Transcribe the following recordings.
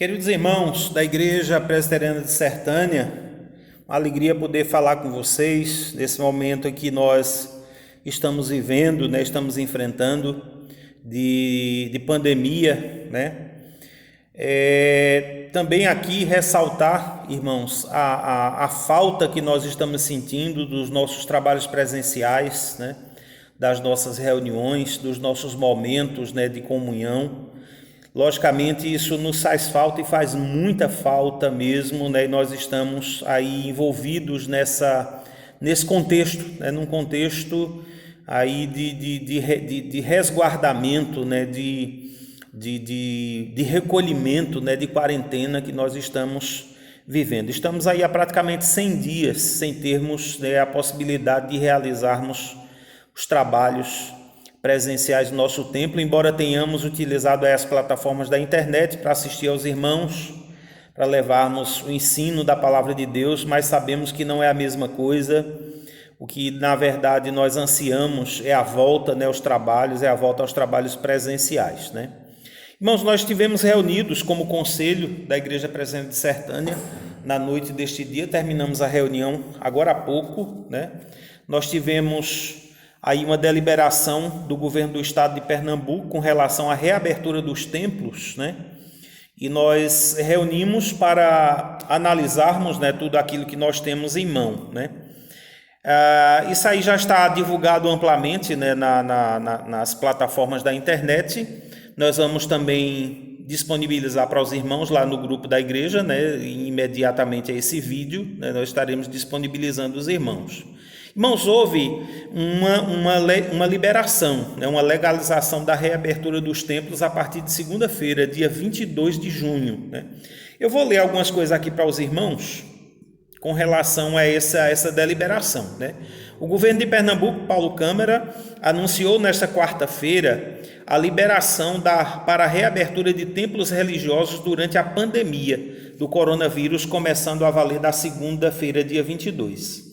Queridos irmãos da Igreja Presbiteriana de Sertânia, uma alegria poder falar com vocês nesse momento em que nós estamos vivendo, estamos enfrentando de pandemia, também aqui ressaltar, irmãos, a falta que nós estamos sentindo dos nossos trabalhos presenciais, das nossas reuniões, dos nossos momentos, de comunhão. Logicamente isso nos faz falta e faz muita falta mesmo, e nós estamos aí envolvidos nesse contexto, num contexto aí de resguardamento, de recolhimento, de quarentena que nós estamos vivendo. Estamos aí há praticamente 100 dias sem termos a possibilidade de realizarmos os trabalhos presenciais do nosso templo, embora tenhamos utilizado as plataformas da internet para assistir aos irmãos, para levarmos o ensino da palavra de Deus, mas sabemos que não é a mesma coisa. O que na verdade nós ansiamos é a volta, aos trabalhos, é a volta aos trabalhos presenciais, Irmãos, nós estivemos reunidos como conselho da Igreja Presbiteriana de Sertânia na noite deste dia, terminamos a reunião agora há pouco, Nós tivemos aí uma deliberação do governo do estado de Pernambuco com relação à reabertura dos templos, E nós reunimos para analisarmos, tudo aquilo que nós temos em mão, Isso aí já está divulgado amplamente, nas plataformas da internet. Nós vamos também disponibilizar para os irmãos lá no grupo da igreja, imediatamente a esse vídeo, nós estaremos disponibilizando os irmãos. Irmãos, houve uma liberação, uma legalização da reabertura dos templos a partir de segunda-feira, dia 22 de junho. Eu vou ler algumas coisas aqui para os irmãos com relação a essa deliberação. O governo de Pernambuco, Paulo Câmara, anunciou nesta quarta-feira a liberação para a reabertura de templos religiosos durante a pandemia do coronavírus, começando a valer da segunda-feira, dia 22.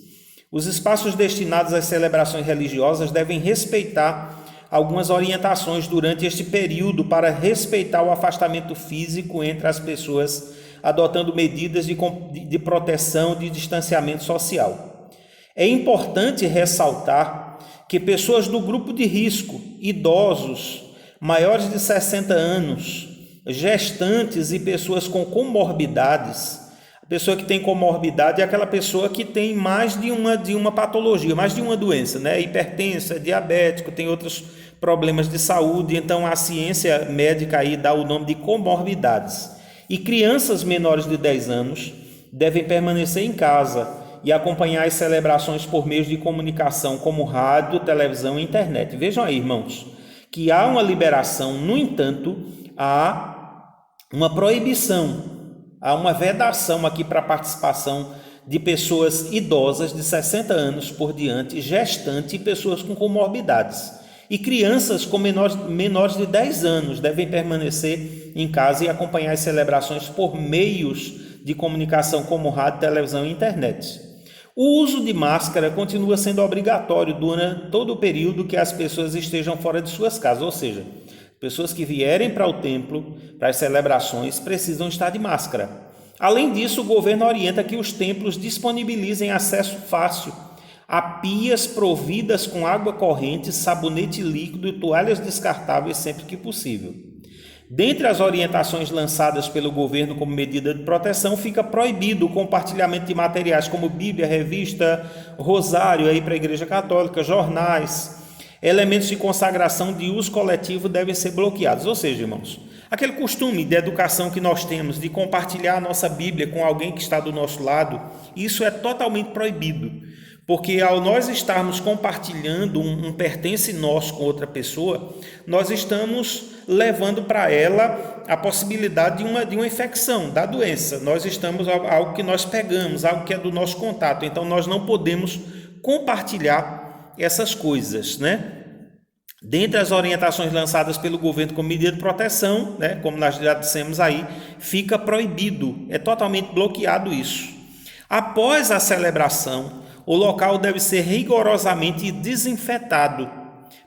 Os espaços destinados às celebrações religiosas devem respeitar algumas orientações durante este período para respeitar o afastamento físico entre as pessoas, adotando medidas de proteção e de distanciamento social. É importante ressaltar que pessoas do grupo de risco, idosos, maiores de 60 anos, gestantes e pessoas com comorbidades. Pessoa que tem comorbidade é aquela pessoa que tem mais de uma patologia, mais de uma doença, hipertenso, é diabético, tem outros problemas de saúde. Então a ciência médica aí dá o nome de comorbidades. E crianças menores de 10 anos devem permanecer em casa e acompanhar as celebrações por meios de comunicação como rádio, televisão e internet. Vejam aí, irmãos, que há uma liberação, no entanto, há uma proibição. Há uma vedação aqui para a participação de pessoas idosas de 60 anos por diante, gestante e pessoas com comorbidades. E crianças com menores de 10 anos devem permanecer em casa e acompanhar as celebrações por meios de comunicação como rádio, televisão e internet. O uso de máscara continua sendo obrigatório durante todo o período que as pessoas estejam fora de suas casas, ou seja, pessoas que vierem para o templo, para as celebrações, precisam estar de máscara. Além disso, o governo orienta que os templos disponibilizem acesso fácil a pias providas com água corrente, sabonete líquido e toalhas descartáveis sempre que possível. Dentre as orientações lançadas pelo governo como medida de proteção, fica proibido o compartilhamento de materiais como Bíblia, revista, rosário aí para a Igreja Católica, jornais. Elementos de consagração de uso coletivo devem ser bloqueados. Ou seja, irmãos, aquele costume de educação que nós temos de compartilhar a nossa Bíblia com alguém que está do nosso lado, isso é totalmente proibido. Porque ao nós estarmos compartilhando um pertence nosso com outra pessoa, nós estamos levando para ela a possibilidade de uma infecção, da doença. Nós estamos algo que nós pegamos, algo que é do nosso contato. Então nós não podemos compartilhar essas coisas, Dentre as orientações lançadas pelo governo como medida de proteção, como nós já dissemos aí, fica proibido, é totalmente bloqueado isso. Após a celebração, o local deve ser rigorosamente desinfetado,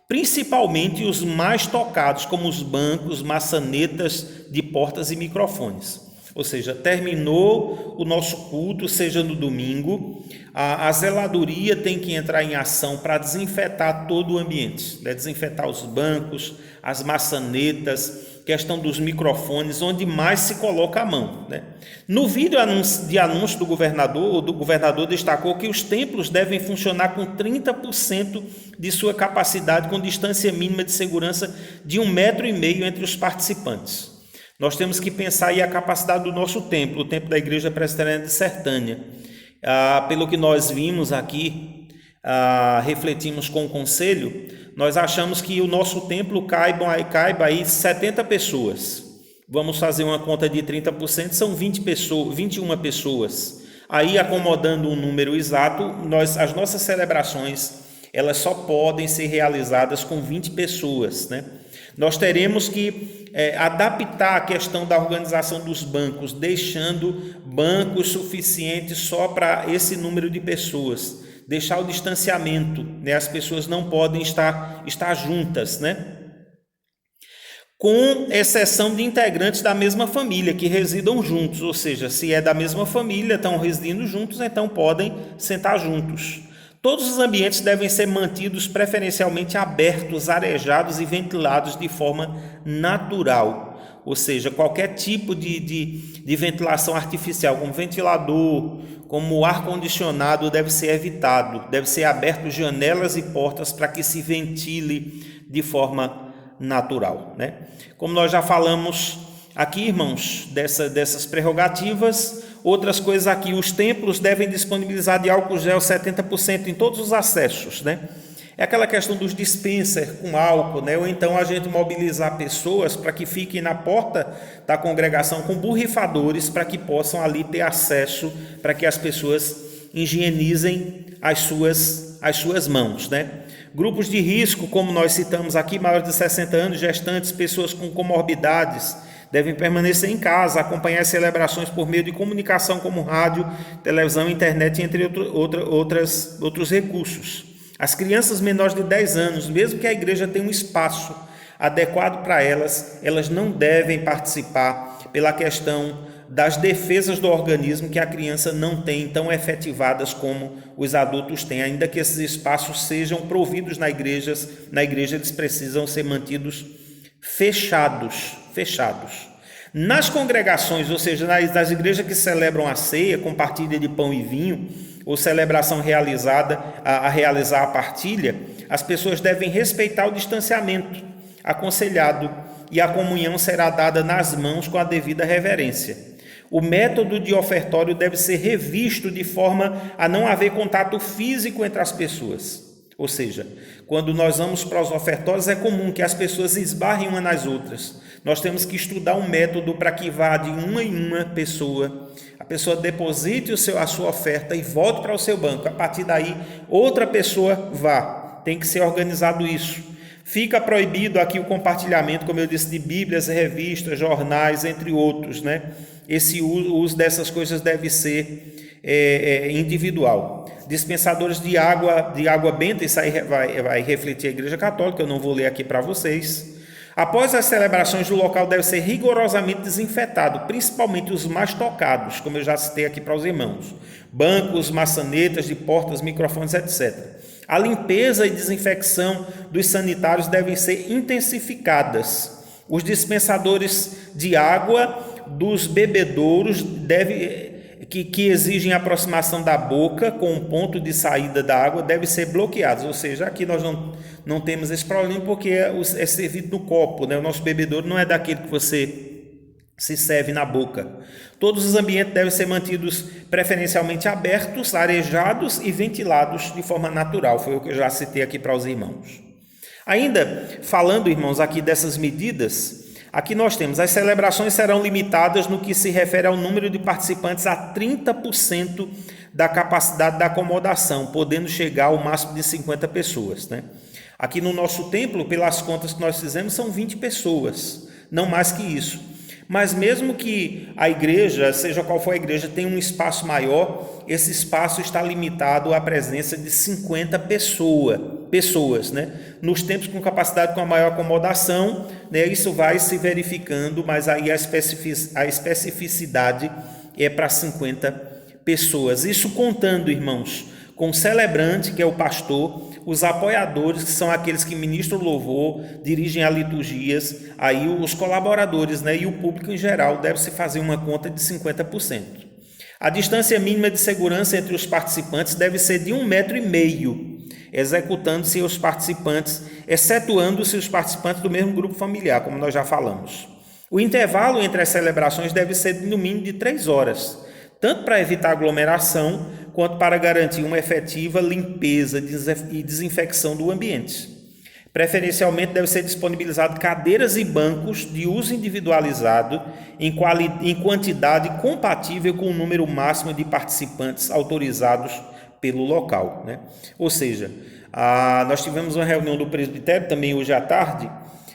principalmente os mais tocados, como os bancos, maçanetas de portas e microfones. Ou seja, terminou o nosso culto, seja no domingo, a zeladoria tem que entrar em ação para desinfetar todo o ambiente, né? Desinfetar os bancos, as maçanetas, questão dos microfones, onde mais se coloca a mão, né? No vídeo de anúncio do governador destacou que os templos devem funcionar com 30% de sua capacidade, com distância mínima de segurança de 1,5 metro entre os participantes. Nós temos que pensar aí a capacidade do nosso templo, o templo da Igreja Presbiteriana de Sertânia. Pelo que nós vimos aqui, refletimos com o conselho, nós achamos que o nosso templo caiba aí 70 pessoas. Vamos fazer uma conta de 30%, são 21 pessoas. Aí, acomodando um número exato, as nossas celebrações, elas só podem ser realizadas com 20 pessoas, né? Nós teremos que adaptar a questão da organização dos bancos, deixando bancos suficientes só para esse número de pessoas, deixar o distanciamento, né? As pessoas não podem estar juntas, né? Com exceção de integrantes da mesma família que residam juntos, ou seja, se é da mesma família, estão residindo juntos, então podem sentar juntos. Todos os ambientes devem ser mantidos preferencialmente abertos, arejados e ventilados de forma natural, ou seja, qualquer tipo de ventilação artificial, como ventilador, como ar-condicionado, deve ser evitado, deve ser aberto janelas e portas para que se ventile de forma natural, né? Como nós já falamos aqui, irmãos, dessas prerrogativas, outras coisas aqui, os templos devem disponibilizar de álcool gel 70% em todos os acessos, né? É aquela questão dos dispensers com álcool, né? Ou então a gente mobilizar pessoas para que fiquem na porta da congregação com borrifadores para que possam ali ter acesso, para que as pessoas higienizem as suas mãos, né? Grupos de risco, como nós citamos aqui, maiores de 60 anos, gestantes, pessoas com comorbidades, devem permanecer em casa, acompanhar as celebrações por meio de comunicação como rádio, televisão, internet, entre outros recursos. As crianças menores de 10 anos, mesmo que a igreja tenha um espaço adequado para elas não devem participar pela questão das defesas do organismo que a criança não tem tão efetivadas como os adultos têm. Ainda que esses espaços sejam providos na igreja eles precisam ser mantidos fechados. Nas congregações, ou seja, nas igrejas que celebram a ceia, com partilha de pão e vinho, ou celebração a realizar a partilha, as pessoas devem respeitar o distanciamento aconselhado e a comunhão será dada nas mãos com a devida reverência. O método de ofertório deve ser revisto de forma a não haver contato físico entre as pessoas. Ou seja, quando nós vamos para os ofertórios, é comum que as pessoas esbarrem umas nas outras. Nós temos que estudar um método para que vá de uma em uma pessoa, a pessoa deposite a sua oferta e volte para o seu banco. A partir daí, outra pessoa vá. Tem que ser organizado isso. Fica proibido aqui o compartilhamento, como eu disse, de bíblias, revistas, jornais, entre outros, né? Esse uso dessas coisas deve ser individual. Dispensadores de água benta, isso aí vai refletir a Igreja Católica, eu não vou ler aqui para vocês. Após as celebrações, o local deve ser rigorosamente desinfetado, principalmente os mais tocados, como eu já citei aqui para os irmãos. Bancos, maçanetas de portas, microfones, etc. A limpeza e desinfecção dos sanitários devem ser intensificadas. Os dispensadores de água dos bebedouros que exigem aproximação da boca com o ponto de saída da água devem ser bloqueados. Ou seja, aqui nós não temos esse problema porque é servido no copo, né? O nosso bebedouro não é daquele que você se serve na boca. Todos os ambientes devem ser mantidos preferencialmente abertos, arejados e ventilados de forma natural. Foi o que eu já citei aqui para os irmãos. Ainda falando, irmãos, aqui dessas medidas, aqui nós temos, as celebrações serão limitadas no que se refere ao número de participantes a 30% da capacidade da acomodação, podendo chegar ao máximo de 50 pessoas, né? Aqui no nosso templo, pelas contas que nós fizemos, são 20 pessoas, não mais que isso. Mas mesmo que a igreja, seja qual for a igreja, tenha um espaço maior, esse espaço está limitado à presença de 50 pessoas, pessoas, né? Nos templos com capacidade com a maior acomodação, né, isso vai se verificando, mas aí a especificidade é para 50 pessoas. Isso contando, irmãos, com o celebrante, que é o pastor, os apoiadores, que são aqueles que ministram o louvor, dirigem as liturgias, aí os colaboradores, né, e o público em geral deve-se fazer uma conta de 50%. A distância mínima de segurança entre os participantes deve ser de 1,5 m, executando-se os participantes, excetuando-se os participantes do mesmo grupo familiar, como nós já falamos. O intervalo entre as celebrações deve ser no mínimo de 3 horas, tanto para evitar aglomeração, quanto para garantir uma efetiva limpeza e desinfecção do ambiente. Preferencialmente deve ser disponibilizado cadeiras e bancos de uso individualizado em quantidade compatível com o número máximo de participantes autorizados pelo local, né? Ou seja, nós tivemos uma reunião do presbitério também hoje à tarde,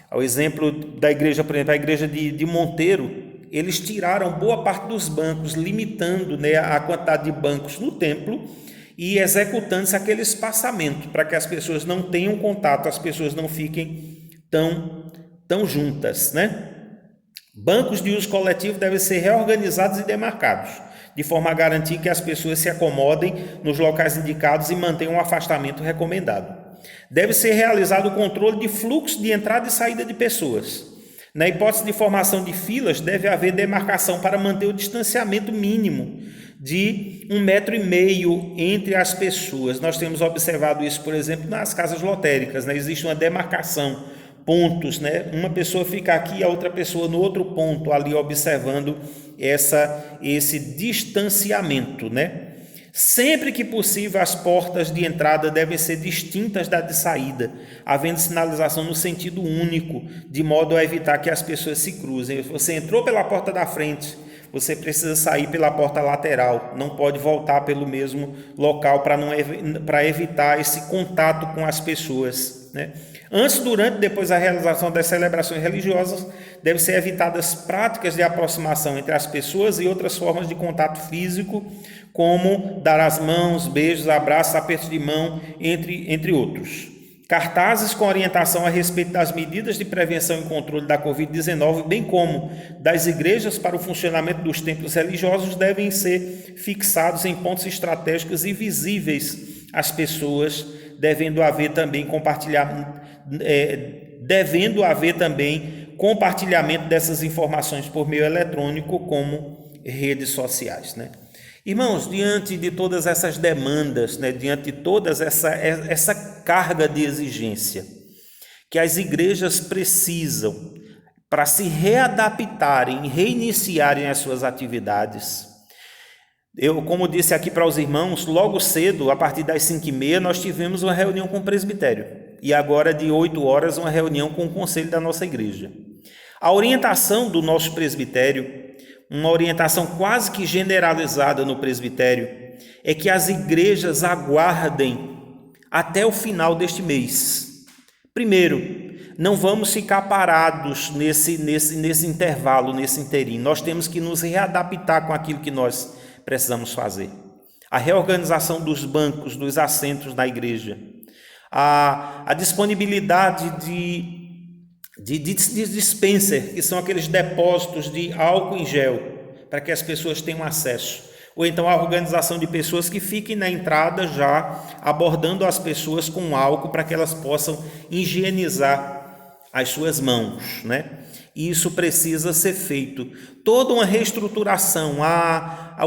ao exemplo da igreja, por exemplo, a igreja de Monteiro, eles tiraram boa parte dos bancos, limitando, né, a quantidade de bancos no templo e executando-se aquele espaçamento para que as pessoas não tenham contato, as pessoas não fiquem tão juntas, né? Bancos de uso coletivo devem ser reorganizados e demarcados, de forma a garantir que as pessoas se acomodem nos locais indicados e mantenham o afastamento recomendado. Deve ser realizado o controle de fluxo de entrada e saída de pessoas. Na hipótese de formação de filas, deve haver demarcação para manter o distanciamento mínimo de 1,5 m entre as pessoas. Nós temos observado isso, por exemplo, nas casas lotéricas, né? Existe uma demarcação, pontos, né? Uma pessoa fica aqui, a outra pessoa no outro ponto, ali observando esse distanciamento, né? Sempre que possível, as portas de entrada devem ser distintas da de saída, havendo sinalização no sentido único, de modo a evitar que as pessoas se cruzem. Você entrou pela porta da frente, você precisa sair pela porta lateral, não pode voltar pelo mesmo local para evitar esse contato com as pessoas, né? Antes, durante e depois da realização das celebrações religiosas, devem ser evitadas práticas de aproximação entre as pessoas e outras formas de contato físico, como dar as mãos, beijos, abraços, apertos de mão, entre outros. Cartazes com orientação a respeito das medidas de prevenção e controle da Covid-19, bem como das igrejas para o funcionamento dos templos religiosos, devem ser fixados em pontos estratégicos e visíveis às pessoas, devendo haver também compartilhamento dessas informações por meio eletrônico, como redes sociais, né? Irmãos, diante de todas essas demandas, né, diante de toda essa carga de exigência que as igrejas precisam para se readaptarem, reiniciarem as suas atividades, eu, como disse aqui para os irmãos, logo cedo, a partir das 5h30, nós tivemos uma reunião com o presbitério. E agora, de 8 horas, uma reunião com o conselho da nossa igreja. A orientação do nosso presbitério, uma orientação quase que generalizada no presbitério, é que as igrejas aguardem até o final deste mês. Primeiro, não vamos ficar parados nesse intervalo, nesse interim. Nós temos que nos readaptar com aquilo que nós precisamos fazer. A reorganização dos bancos, dos assentos na igreja, a disponibilidade de dispenser, que são aqueles depósitos de álcool em gel, para que as pessoas tenham acesso. Ou então a organização de pessoas que fiquem na entrada já abordando as pessoas com álcool para que elas possam higienizar as suas mãos, né? Isso precisa ser feito. Toda uma reestruturação,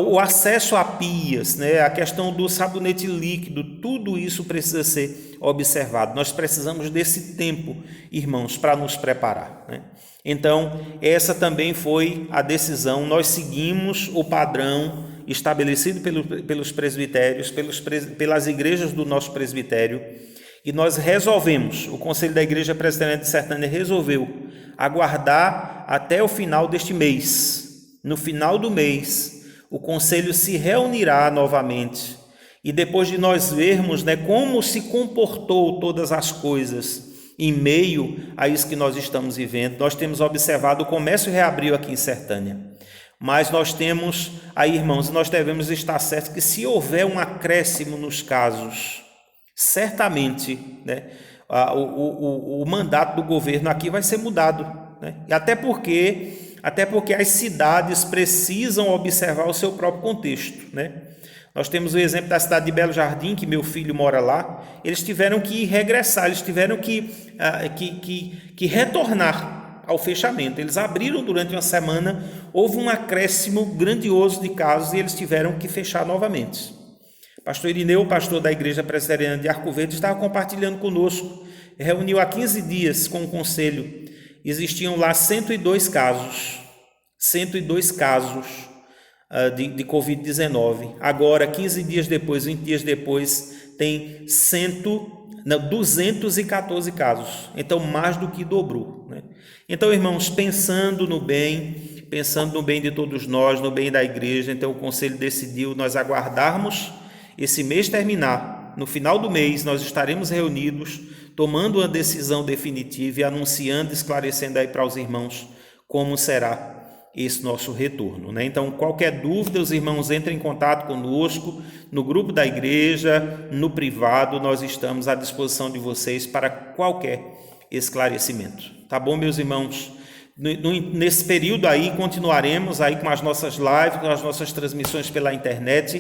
o acesso a pias, né? A questão do sabonete líquido, tudo isso precisa ser observado. Nós precisamos desse tempo, irmãos, para nos preparar, né? Então, essa também foi a decisão. Nós seguimos o padrão estabelecido pelos presbitérios, pelas igrejas do nosso presbitério, e nós resolvemos, o Conselho da Igreja Presbiteriana de Sertânia resolveu aguardar até o final deste mês. No final do mês, o Conselho se reunirá novamente, e depois de nós vermos, né, como se comportou todas as coisas em meio a isso que nós estamos vivendo, nós temos observado o comércio reabriu aqui em Sertânia. Mas nós temos aí, irmãos, nós devemos estar certos que se houver um acréscimo nos casos, certamente, né, o mandato do governo aqui vai ser mudado, né? E até porque as cidades precisam observar o seu próprio contexto, né? Nós temos o exemplo da cidade de Belo Jardim, que meu filho mora lá. Eles tiveram que regressar, eles tiveram que retornar ao fechamento. Eles abriram durante uma semana, houve um acréscimo grandioso de casos e eles tiveram que fechar novamente. Pastor Irineu, pastor da Igreja Presbiteriana de Arco Verde, estava compartilhando conosco, reuniu há 15 dias com o conselho, existiam lá 102 casos de Covid-19. Agora, 15 dias depois, 20 dias depois, tem 214 casos. Então, mais do que dobrou, né? Então, irmãos, pensando no bem de todos nós, no bem da igreja, então o conselho decidiu nós aguardarmos esse mês terminar. No final do mês, nós estaremos reunidos, tomando uma decisão definitiva e anunciando, esclarecendo aí para os irmãos como será esse nosso retorno, né? Então, qualquer dúvida, os irmãos entrem em contato conosco, no grupo da igreja, no privado, nós estamos à disposição de vocês para qualquer esclarecimento. Tá bom, meus irmãos? Nesse período aí, continuaremos aí com as nossas lives, com as nossas transmissões pela internet,